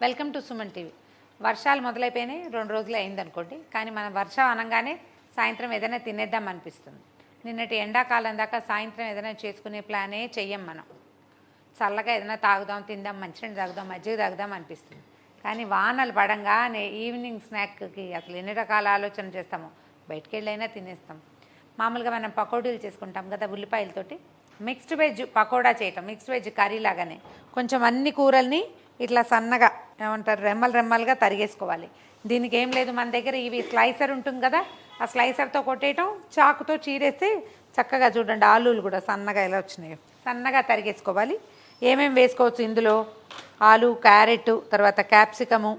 Welcome to Suman TV. వర్షాలు మొదలైపోయినాయి, 2 రోజులు అయిందనుకోండి. కానీ మనం వర్షం అనగానే సాయంత్రం ఏదైనా తినేద్దాం అనిపిస్తుంది. నిన్నటి ఎండాకాలం దాకా సాయంత్రం ఏదైనా చేసుకునే ప్లానే చెయ్యం మనం. చల్లగా ఏదైనా తాగుదాం, తిందాం, మంచినీళ్ళు తాగుదాం, మజ్జిగ తాగుదాం అనిపిస్తుంది. కానీ వానలు పడంగానే ఈవినింగ్ స్నాక్కి అసలు ఎన్ని రకాల ఆలోచన చేస్తామో. బయటికి వెళ్ళైనా తినేస్తాం. మామూలుగా మనం పకోడీలు చేసుకుంటాం కదా, ఉల్లిపాయలతోటి మిక్స్డ్ వెజ్ పకోడా చేయటం. మిక్స్డ్ వెజ్ కర్రీ లాగానే కొంచెం అన్ని కూరల్ని ఇట్లా సన్నగా ఏమంటారు రెమ్మలుగా తరిగేసుకోవాలి. దీనికి ఏం లేదు, మన దగ్గర ఇవి స్లైసర్ ఉంటుంది కదా, ఆ స్లైసర్తో కొట్టేయటం, చాకుతో చీరేస్తే చక్కగా చూడండి ఆలూలు కూడా సన్నగా ఎలా వచ్చినాయో సన్నగా తరిగేసుకోవాలి. ఏమేమి వేసుకోవచ్చు ఇందులో, ఆలు, క్యారెట్, తర్వాత క్యాప్సికము,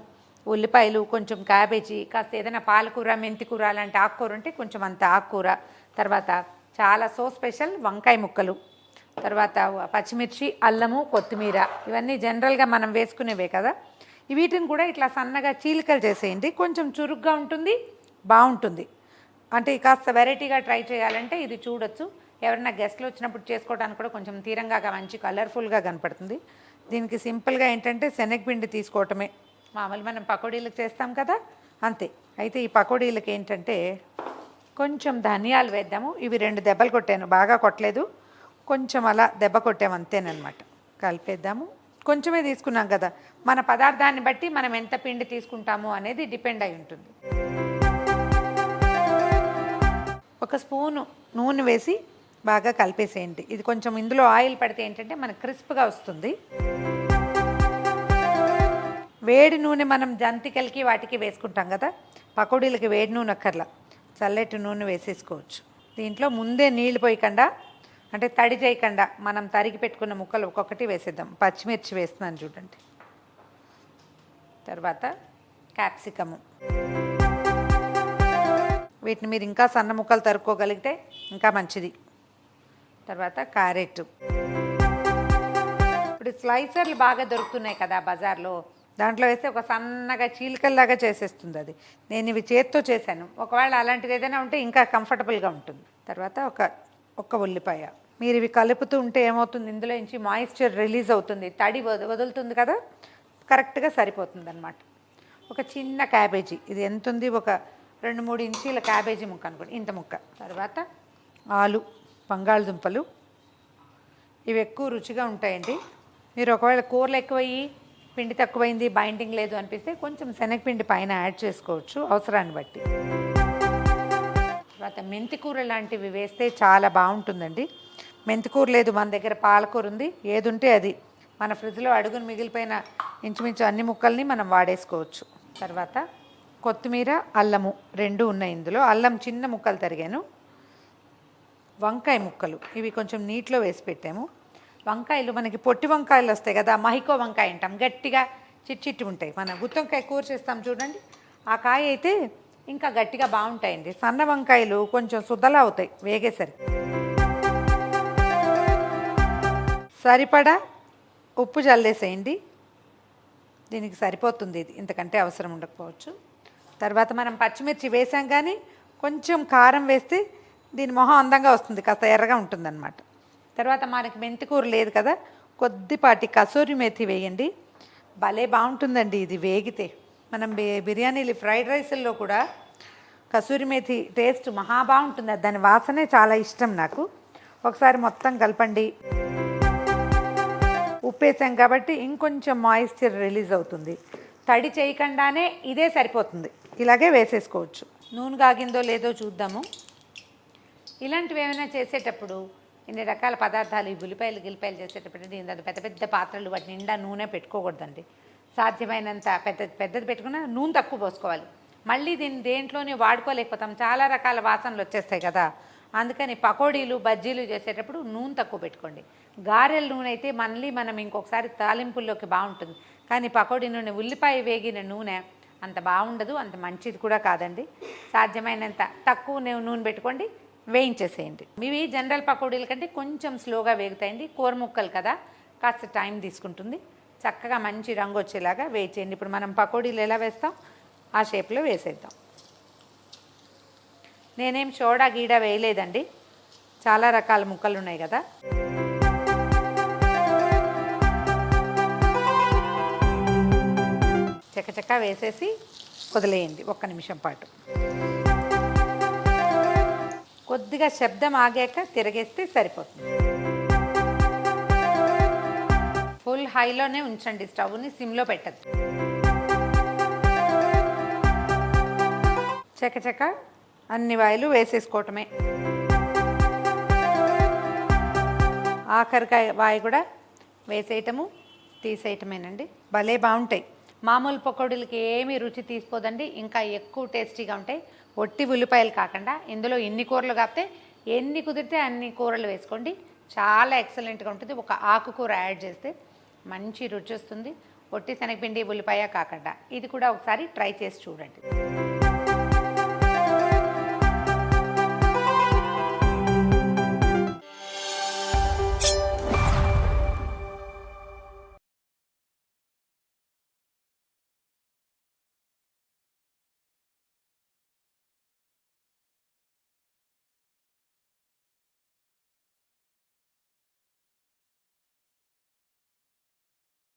ఉల్లిపాయలు, కొంచెం క్యాబేజీ, కాస్త ఏదైనా పాలకూర, మెంతికూర అలాంటి ఆకుకూర ఉంటే కొంచెం అంత ఆకుకూర, తర్వాత చాలా స్పెషల్ వంకాయ ముక్కలు, తర్వాత పచ్చిమిర్చి, అల్లము, కొత్తిమీర, ఇవన్నీ జనరల్గా మనం వేసుకునేవే కదా. వీటిని కూడా ఇట్లా సన్నగా చీలికలు చేసేయండి. కొంచెం చురుగ్గా ఉంటుంది, బాగుంటుంది. అంటే కాస్త వెరైటీగా ట్రై చేయాలంటే ఇది చూడొచ్చు. ఎవరైనా గెస్ట్లు వచ్చినప్పుడు చేసుకోవడానికి కూడా కొంచెం తీరంగా మంచి కలర్ఫుల్గా కనపడుతుంది. దీనికి సింపుల్గా ఏంటంటే శనగపిండి తీసుకోవటమే. మామూలు మనం పకోడీలకు చేస్తాం కదా, అంతే. అయితే ఈ పకోడీలకు ఏంటంటే కొంచెం ధనియాలు వేద్దాము. ఇవి 2 దెబ్బలు కొట్టాను, బాగా కొట్టలేదు, కొంచెం అలా దెబ్బ కొట్టాము అంతేనమాట. కలిపేద్దాము. కొంచెమే తీసుకున్నాం కదా, మన పదార్థాన్ని బట్టి మనం ఎంత పిండి తీసుకుంటామో అనేది డిపెండ్ అయి ఉంటుంది. 1 స్పూను నూనె వేసి బాగా కలిపేసేయండి. ఇది కొంచెం ఇందులో ఆయిల్ పడితే ఏంటంటే మనకు క్రిస్ప్గా వస్తుంది. వేడి నూనె మనం జంతికలకి వాటికి వేసుకుంటాం కదా, పకోడీలకి వేడి నూనె అక్కర్లా, చల్లటి నూనె వేసేసుకోవచ్చు. దీంట్లో ముందే నీళ్ళు పోయకుండా, అంటే తడి చేయకుండా మనం తరిగి పెట్టుకున్న ముక్కలు ఒక్కొక్కటి వేసేద్దాం. పచ్చిమిర్చి వేస్తున్నాను చూడండి, తర్వాత క్యాప్సికము, వీటిని మీరు ఇంకా సన్న ముక్కలు తరుక్కోగలిగితే ఇంకా మంచిది. తర్వాత క్యారెట్. ఇప్పుడు స్లైసర్లు బాగా దొరుకుతున్నాయి కదా బజార్లో, దాంట్లో వేస్తే ఒక సన్నగా చీలికల్లాగా చేసేస్తుంది అది. నేను ఇవి చేత్తో చేశాను. ఒకవేళ అలాంటిది ఏదైనా ఉంటే ఇంకా కంఫర్టబుల్గా ఉంటుంది. తర్వాత ఒక ఉల్లిపాయ. మీరు ఇవి కలుపుతూ ఉంటే ఏమవుతుంది, ఇందులో నుంచి మాయిశ్చర్ రిలీజ్ అవుతుంది, తడి వదులుతుంది కదా, కరెక్ట్గా సరిపోతుంది అన్నమాట. ఒక చిన్న క్యాబేజీ, ఇది ఎంత ఉంది, ఒక 2-3 ఇంచీల క్యాబేజీ ముక్క అనుకోండి, ఇంత ముక్క. తర్వాత ఆలు, బంగాళదుంపలు, ఇవి ఎక్కువ రుచిగా ఉంటాయండి. మీరు ఒకవేళ కూరలు ఎక్కువయ్యి పిండి తక్కువైంది, బైండింగ్ లేదు అనిపిస్తే కొంచెం శనగపిండి పైన యాడ్ చేసుకోవచ్చు అవసరాన్ని బట్టి. తర్వాత మెంతికూర లాంటివి వేస్తే చాలా బాగుంటుందండి. మెంతికూర లేదు మన దగ్గర, పాలకూర ఉంది, ఏది ఉంటే అది. మన ఫ్రిడ్జ్లో అడుగును మిగిలిపోయిన ఇంచుమించు అన్ని ముక్కల్ని మనం వాడేసుకోవచ్చు. తర్వాత కొత్తిమీర, అల్లము 2 ఉన్నాయి ఇందులో. అల్లం చిన్న ముక్కలు తరిగాను. వంకాయ ముక్కలు, ఇవి కొంచెం నీటిలో వేసి పెట్టాము. వంకాయలు మనకి పొట్టి వంకాయలు వస్తాయి కదా, మహికో వంకాయ అంటాం, గట్టిగా చిట్టి ఉంటాయి. మన గుత్తొంకాయ కూర చేస్తాం చూడండి, ఆ కాయ అయితే ఇంకా గట్టిగా బాగుంటాయండి. సన్న వంకాయలు కొంచెం సుద్దలా అవుతాయి వేగేసరికి. సరిపడా ఉప్పు జల్లేసేయండి, దీనికి సరిపోతుంది ఇది, ఇంతకంటే అవసరం ఉండకపోవచ్చు. తర్వాత మనం పచ్చిమిర్చి వేసాం, కానీ కొంచెం కారం వేస్తే దీని మొహం అందంగా వస్తుంది, కాస్త ఎర్రగా ఉంటుందన్నమాట. తర్వాత మనకి మెంతికూర లేదు కదా, కొద్దిపాటి కసూరి మేథి వేయండి, భలే బాగుంటుందండి ఇది వేగితే. మనం బిర్యానీలు, ఫ్రైడ్ రైస్ల్లో కూడా కసూరి మేథి టేస్ట్ మహా బాగుంటుంది, దాని వాసనే చాలా ఇష్టం నాకు. ఒకసారి మొత్తం కలపండి. ఉప్పు వేసాం కాబట్టి ఇంకొంచెం మాయిశ్చర్ రిలీజ్ అవుతుంది. తడి చేయకుండానే ఇదే సరిపోతుంది, ఇలాగే వేసేసుకోవచ్చు. నూనె కాగిందో లేదో చూద్దాము. ఇలాంటివి ఏమైనా చేసేటప్పుడు ఇన్ని రకాల పదార్థాలు, ఈ ఉల్లిపాయలు గిల్లిపాయలు చేసేటప్పుడు దీని పెద్ద పెద్ద పాత్రలు, వాటి నిండా నూనె పెట్టుకోకూడదండి. సాధ్యమైనంత పెద్దది పెట్టుకున్నా నూనె తక్కువ పోసుకోవాలి. మళ్ళీ దేంట్లోనే వాడుకోలేకపోతాం, చాలా రకాల వాసనలు వచ్చేస్తాయి కదా. అందుకని పకోడీలు, బజ్జీలు చేసేటప్పుడు నూనె తక్కువ పెట్టుకోండి. గారెల నూనె అయితే మళ్ళీ మనం ఇంకొకసారి తాలింపుల్లోకి బాగుంటుంది. కానీ పకోడీ నూనె, ఉల్లిపాయ వేగిన నూనె అంత బాగుండదు, అంత మంచిది కూడా కాదండి. సాధ్యమైనంత తక్కువ నూనె పెట్టుకోండి, వేయించేసేయండి. ఇవి జనరల్ పకోడీల కంటే కొంచెం స్లోగా వేగుతాయండి. కూర ముక్కలు కదా, కాస్త టైం తీసుకుంటుంది. చక్కగా మంచి రంగు వచ్చేలాగా వేయించేయండి. ఇప్పుడు మనం పకోడీలు ఎలా వేస్తాం ఆ షేప్లో వేసేద్దాం. నేనేం సోడా గీడా వేయలేదండి, చాలా రకాల ముక్కలు ఉన్నాయి కదా. చకచక వేసేసి వదిలేయండి ఒక్క నిమిషం పాటు. కొద్దిగా శబ్దం ఆగాక తిరగేస్తే సరిపోతుంది. ఫుల్ హైలోనే ఉంచండి, స్టవ్ని సిమ్లో పెట్టద్దు. చకచక అన్ని వాయిలు వేసేసుకోవటమే. ఆఖరికాయ వాయి కూడా వేసేయటము తీసేయటమేనండి. భలే బాగుంటాయి. మామూలు పకోడీలకి ఏమీ రుచి తీసిపోదండి, ఇంకా ఎక్కువ టేస్టీగా ఉంటాయి. ఒట్టి ఉల్లిపాయలు కాకుండా ఇందులో ఎన్ని కూరలు కాకపోతే ఎన్ని కుదిరితే అన్ని కూరలు వేసుకోండి, చాలా ఎక్సలెంట్గా ఉంటుంది. ఒక ఆకుకూర యాడ్ చేస్తే మంచి రుచి వస్తుంది, ఒట్టి శనగపిండి ఉల్లిపాయ కాకుండా. ఇది కూడా ఒకసారి ట్రై చేసి చూడండి.